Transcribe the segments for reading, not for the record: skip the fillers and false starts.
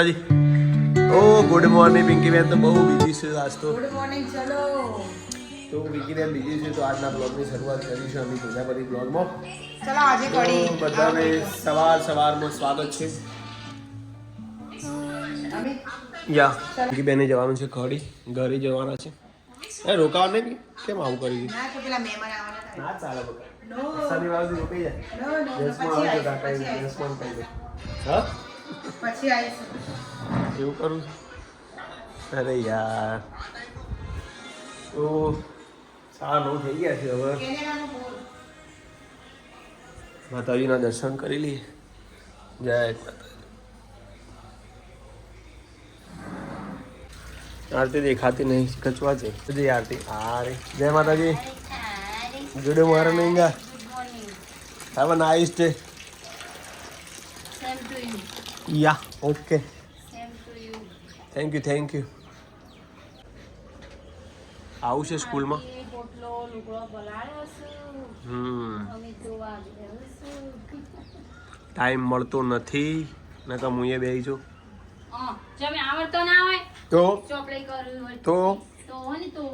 ओ good morning Pinky बहन तो बहु बिजी છે આજ તો ગુડ મોર્નિંગ ચલો તો પિંકી બહેન बिजी છે તો આજના બ્લોગની શરૂઆત કરીશું અમે પ્રજાપતિ બ્લોગમાં ચલો આજે તો કડી બધાને સવારમાં સ્વાગત છે અમે યા પિંકી બહેને જવાનું છે ખડી ઘરે જવાના છે એ રોકાવા નહીં કેમ આવું કરી ના કે પેલા મહેમાન આવવાના ના ચાલે બકા નો શનિવાર રોકાઈ જાય નો નો દસમાં પછી આવી આવીશું, પછી જતા આવીશું. દસમાં કહી દે હા પછી આવીશું એવું કરું અરે યાર તો 9:30 થઈ ગયા છે હવે કેનેડાનો બોલ માતાજીના દર્શન કરી લઈએ જય માતાજી આરતી દેખાતી નહીં કચવા છે જય આરતી અરે જય માતાજી good morning have a nice day Same to you. Yeah okay Same to you. Thank you આવું છે સ્કૂલમાં આજે પોટલો લુગડો પલાળ્યો છું. અમે તો આવી રહ્યો છું. ટાઈમ મળતો નથી નકર હું એ બેસી છું જો અમે આવડતો ના હોય તો ચોપડી કરવી હોય તો તો હોય ને તો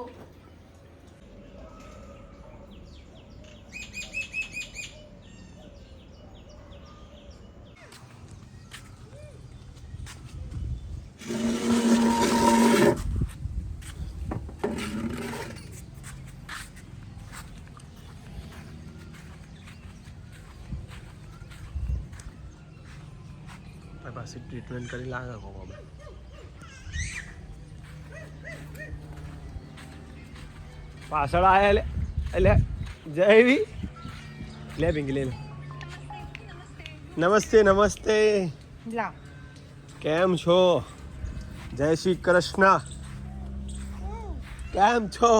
પાછી ટ્રીટમેન્ટ કરી લાગે બાબા પાછળ આયા એટલે જયવી લે પિંકી લે નમસ્તે લાવ કેમ છો જય શ્રી કૃષ્ણ કેમ છો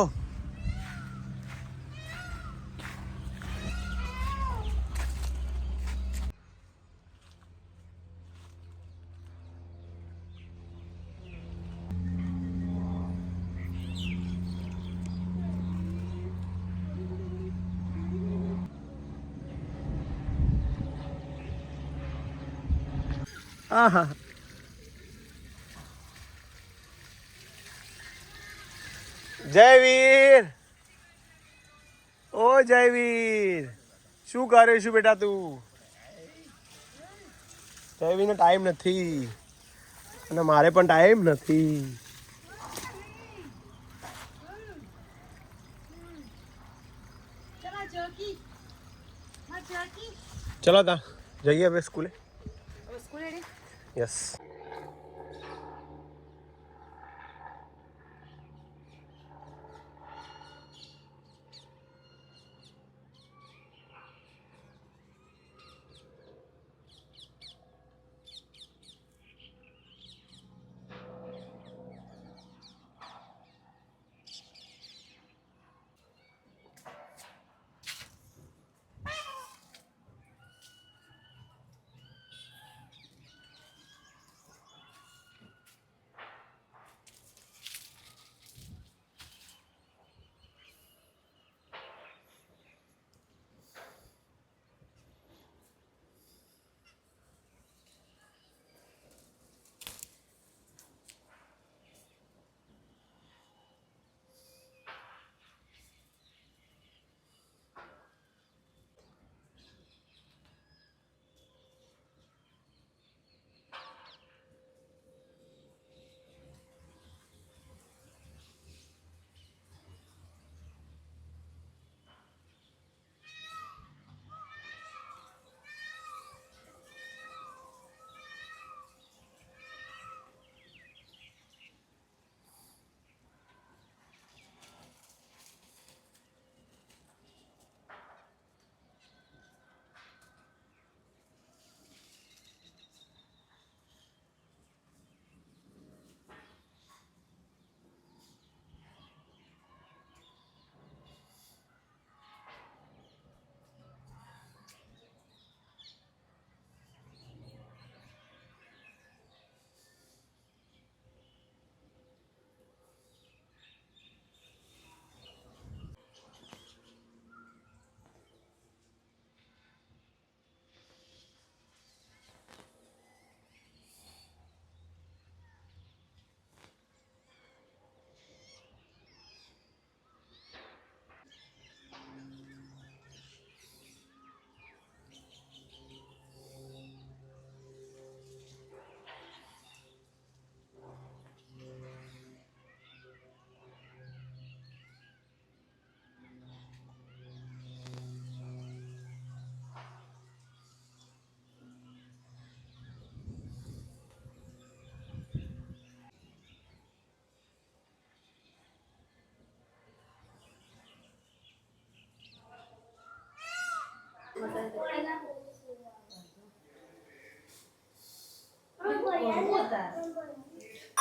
આહા જયવીર ઓ જયવીર શું કરે છું બેટા તું જયવીરને ટાઈમ નથી અને મારે પણ ટાઈમ નથી ચલો તા જઈએ હવે સ્કૂલે સ્કૂલ રેડી યસ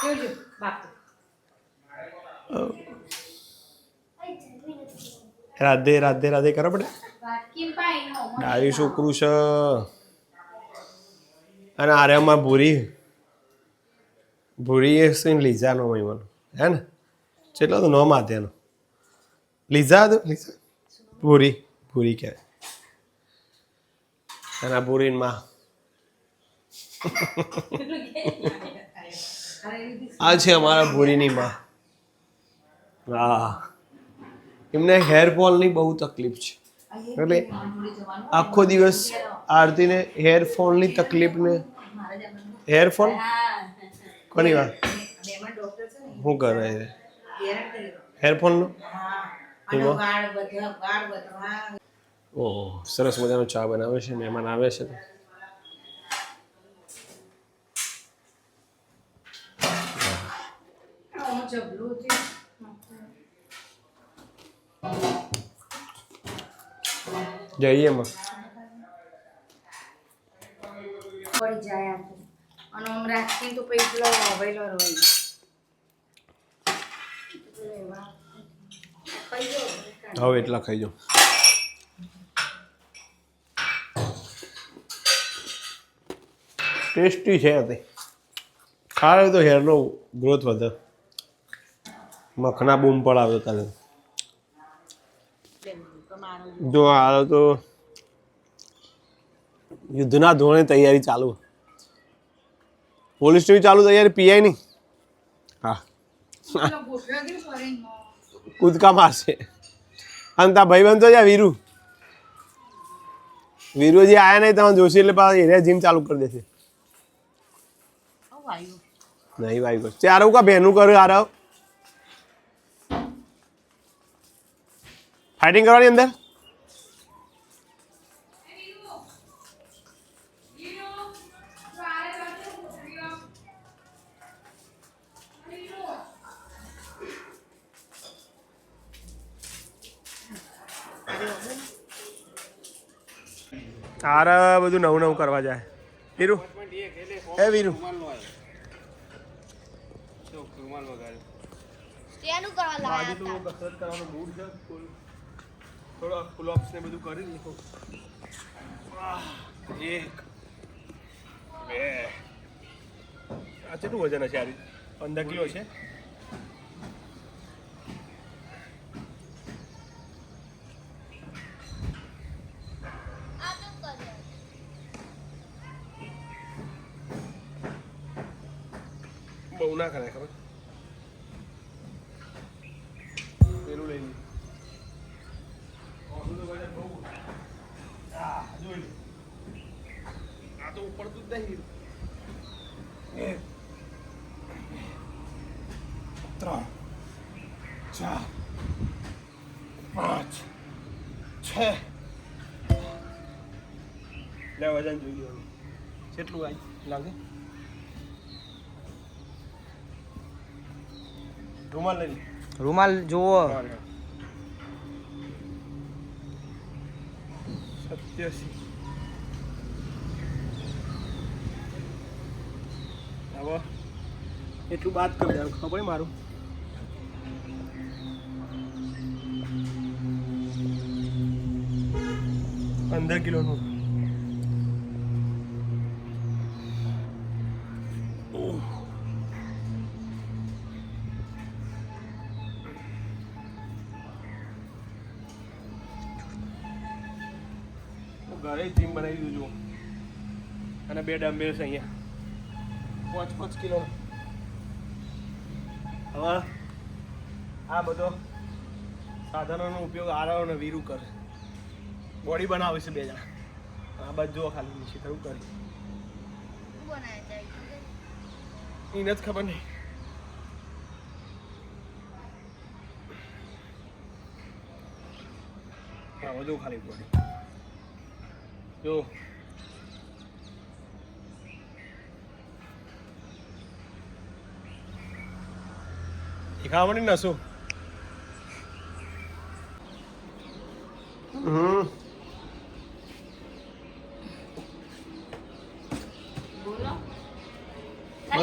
જોજો બાપુ રાધે રાધે રાધે કરો પડે વાટકી પાઈનો ડાયું છોકરું છે અને આર્યમાં ભૂરી ભૂરી એ શું લીઝાનો મહિમાનો હે ને ચેટલો તો નોમ આતે એનો લીઝા હતો લીઝા ભૂરી ભૂરી કહેવાય અને આ ભૂરીન માં આ છે અમારા ભૂરીની માં હા એમને હેરફોલની બહુ તકલીફ છે એટલે આખો દિવસ આરતીને હેરફોલની તકલીફને હેરફોલ કોની વાત શું કરે છે હેરફોલનું ઓહ સરસ મજાનો ચા બનાવે છે મહેમાન આવે છે તો જઈએ એમાં પડી જાય આ તો. અને આમ રાખીને તો પછી પેલો વહેલો રોય હવે એટલા ખાઈ જાઓ ટેસ્ટી છે તે ખાવે તો હેરનો ગ્રોથ વધે મખના બૂમ પડાવે તારે જો હાલ તો યુદ્ધના ધોરણે તૈયારી ચાલુ પોલીસની ચાલુ તૈયારી પીઆઈ ની હા કૂદકા મારશે અને તા ભાઈબંધ તો જા વીરુ વીરુ હજી આયા નહીં તમે જોશી એટલે પાછા એને જીમ ચાલુ કરી દેશે નહીં ભાઈ ચાર કા બહેનું કર્યું આરવ ફાઇટિંગ કરવાની અંદર આર બધું નવું નવું કરવા જાય વીરુ એ વીરુ આજે તો કસરત કરવાનો મૂડ છે થોડો પુલઅપ્સ ને બધું કરી લીધું એક બે આ કેટલું વજન હશે આ 15 કિલો છે બહુ ના કરાય ખબર પેલું લઈ આ તો ઉપડતું જ નહીં 1 3 4 5 6 લે વજન જોઈ લો કેટલું આવી લાગે રૂમાલ લઈ રૂમાલ જુઓ 87 હવે એટલું બાદ કરી દેવાનું ખબર મારું $15 કિલોનું ઘરે જીમ બનાવી દીધું છું અને 2 ડમ્બેલ્સ અહીંયા 5 કિલો હવે આ બધો સાધનોનો ઉપયોગ આરવ અને વીરુ કરે બોડી બનાવે છે 2 જણા આ બધું ખાલી નીચે કરવું કરી એને જ ખબર નહીં હા બધું ખાલી બોડી જો ખાવાની નસો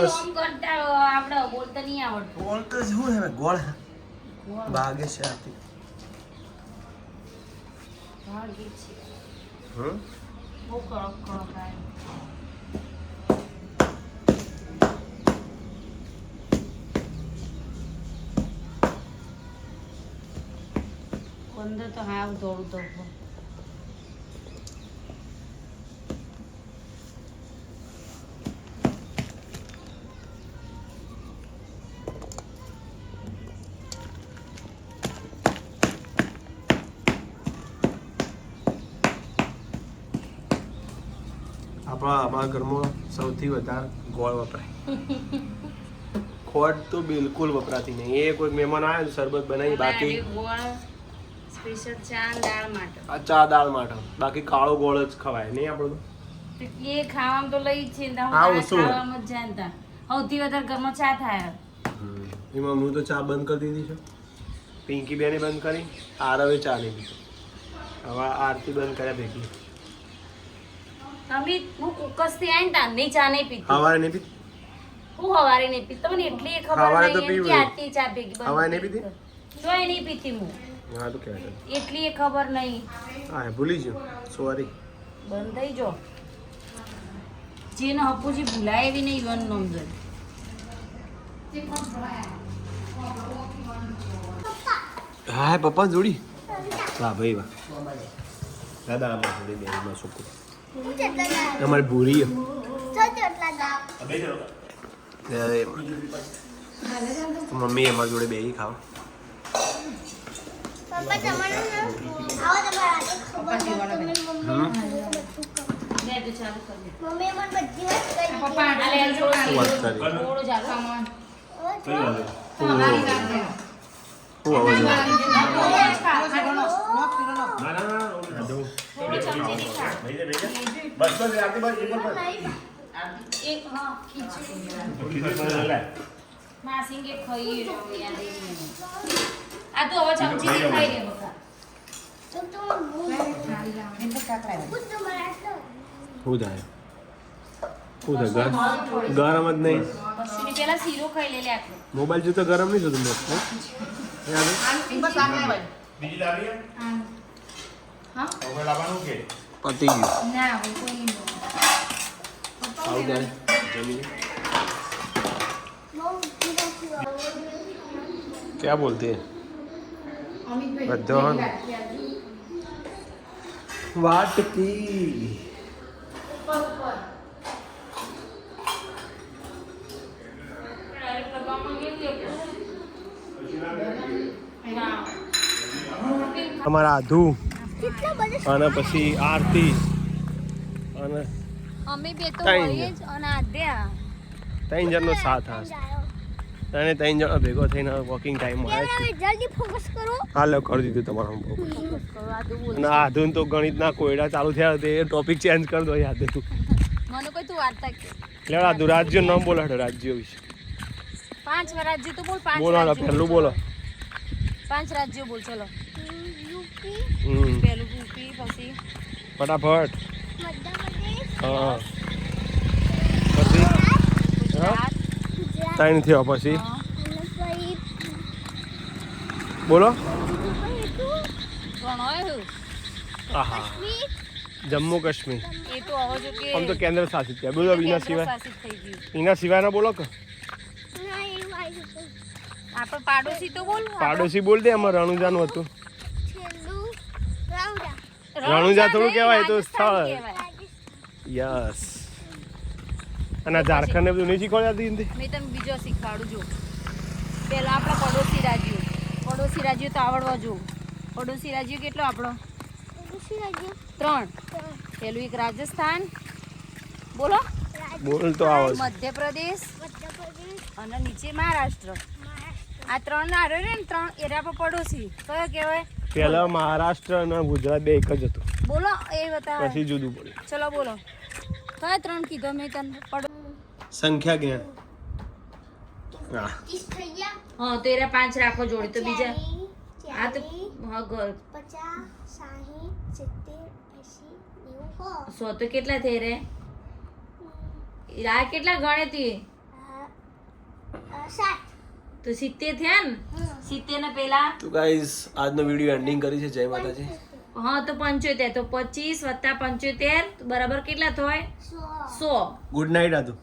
બસ ઓમ કરતા આપણે બોલતા નહીં આવડતું. બોલતો જ હું હે ગોળ ભાગે છે આથી ભાગી છે. હમ બહુ કડક કડક આવે. અંદર તો હાવ દોડું દોડું. અમારા ઘરમાં સૌથી વધારે ગોળ વપરાય ખોટ તો બિલકુલ વપરાતી નહીં એ કોઈ મહેમાન આવે તો શરબત બનાવી બાકી ગોળ સ્પેશિયલ ચા અને દાળ માટે. આ ચા દાળ માટે બાકી કાળો ગોળ જ ખવાય નહીં આપણું તો એ ખાવામાં તો લઈ જ છે ને તાર આવું શું? ખાવામાં જ જાય ને તાર. સૌથી વધારે ઘરમાં ચા થાય. એમાં હું તો ચા બંધ કરી દીધી છે પિંકી બેને બંધ કરી આરવે ચા નહીં પીતો હવે આરતી બંધ કર્યા ભેગી અમે હું કુકસથી આવીને તારની ચા નહીં પીતી. સવારે નહીં પીતી હું સવારે નહીં પીતી. તમને એટલી ખબર સવારે તો નહીં એમ પીવું. કે આરતી ચા ભેગી બંધ સવારે નહીં કરી. પીતી? તોય નહીં પીતી હું. હા તો કહેવાય એટલી એ ખબર નહીં. હા ભૂલી ગયો સોરી બંધ થઈ જો. જેને હપુજી ભૂલાય એવી નહીં વન નોંધન. હા પપ્પા જોડી વાહ ભાઈ વાહ દાદા આમાં જોડી બેમાં છોકરું અમારી ભૂરી મમ્મી એમાં જોડે બે ખાવ લે તો ચાલુ કર દે. પપ્પા આલે એમ થોડું શું વાત કરી? થોડું ચાલુ. હું આવું છું થોડું ચમચીથી ખા. એક હા ખીચડી માસીંગે ખાઈ રહ્યો યાદ નહીં. આ તો હવે ચમચીથી ખાઈ લે બકા. શું થાય શું થાય ગરમ જ નહીં કશું પેલા શીરો ખાઈ લે આટલું. મોબાઈલ જોતો ગરમ નહીં થતું મેં હા પતી ગયું ના હું કોઈ નહીં આવું ત્યારે જમી લે. क्या बोलते हैं બધો વાટકી અમારા આધુ અને પછી આરતી અને અમે બે તો ત્રણ હોઈએ જ અને આધ્યા. ત્રણ જણનો સાથ હશે અને ત્રણ જણો ભેગો થઈને વોકિંગ ટાઈમ આવે છે જલ્દી ફોકસ કરો. હાલ કરી દીધું તમારું અને આધુન તો ગણિતના કોયડા ચાલુ થયા તે ટોપિક ચેન્જ કરી દો યાદ હતું મને કોઈ તું વાર્તા કે એટલે આધુ રાજ્ય નામ બોલો હટો રાજ્ય વિશે 5 રાજ્યો તો બોલ. 5 બોલો હાલો, પહેલું બોલો 5 રાજ્યો બોલ. ચલો યુપી, પહેલું યુપી, પછી ફટાફટ મધ્યપ્રદેશ, હા પછી ગુજરાત, ત્રણ થયો પછી હા, અને પછી બોલો ગણોય આહા જમ્મુ કાશ્મીર એ તો હવે જો કે આમ તો કેન્દ્ર શાસિત છે બોલો એના સિવાય શાસિત થઈ ગયું. એના સિવાય ના બોલો કે આપણે પાડોશી તો બોલ. પાડોશી બોલ દે એમાં રણુજાનું હતું છેલ્લું રાઉડા, રણુજા થોડું કહેવાય તો સ્થળ કહેવાય. યસ અને આ ઝારખંડ ને બધું નહીં શીખવાડતી હિન્દી મેં તને બીજો શીખવાડું જો. પહેલા આપણા પડોશી રાજ્યો તો આવડવા જો. પડોશી રાજ્યો કેટલો આપણો? કૃષિ રાજ્ય, 3. પહેલું એક રાજસ્થાન બોલો, બોલ તો આવો છે. મધ્યપ્રદેશ મધ્યપ્રદેશ, અને નીચે મહારાષ્ટ્ર. મહારાષ્ટ્ર, આ 3 ના રહ્યો ને 3 એરા પર પડોશી કયો કહેવાય? પહેલા મહારાષ્ટ્ર અને ગુજરાત બે એક જ હતું બોલો એ બતાવે. પછી જુદું પડ્યું ચલો બોલો કયા 3 કીધો મેં તને? સંખ્યા જ્ઞાન હા 30 થઈ ગયા. હા તો એરા 5 રાખો જોડે તો બીજા 40, આ તો 50, હા ઘર 60, 70, 80, 90, 100. 100 તો કેટલા થઈ રે? આ કેટલા ગણે તું? તો 70 થયા ને 70 ને પેલા તો ગાઈઝ આજનો વિડીયો એન્ડિંગ કરી છે. જય માતાજી. હા તો 75 તો 25 + 75 બરાબર કેટલા થાય 100. ગુડ નાઇટ આદુ.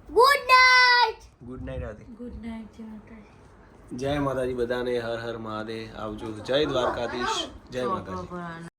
Good night. ગુડ નાઇટ આદુ. ગુડ નાઇટ જય માતાજી. જય માતાજી બધાને. હર હર મહાદેવ. આવજો. જય દ્વારકાધીશ. જય માતાજી.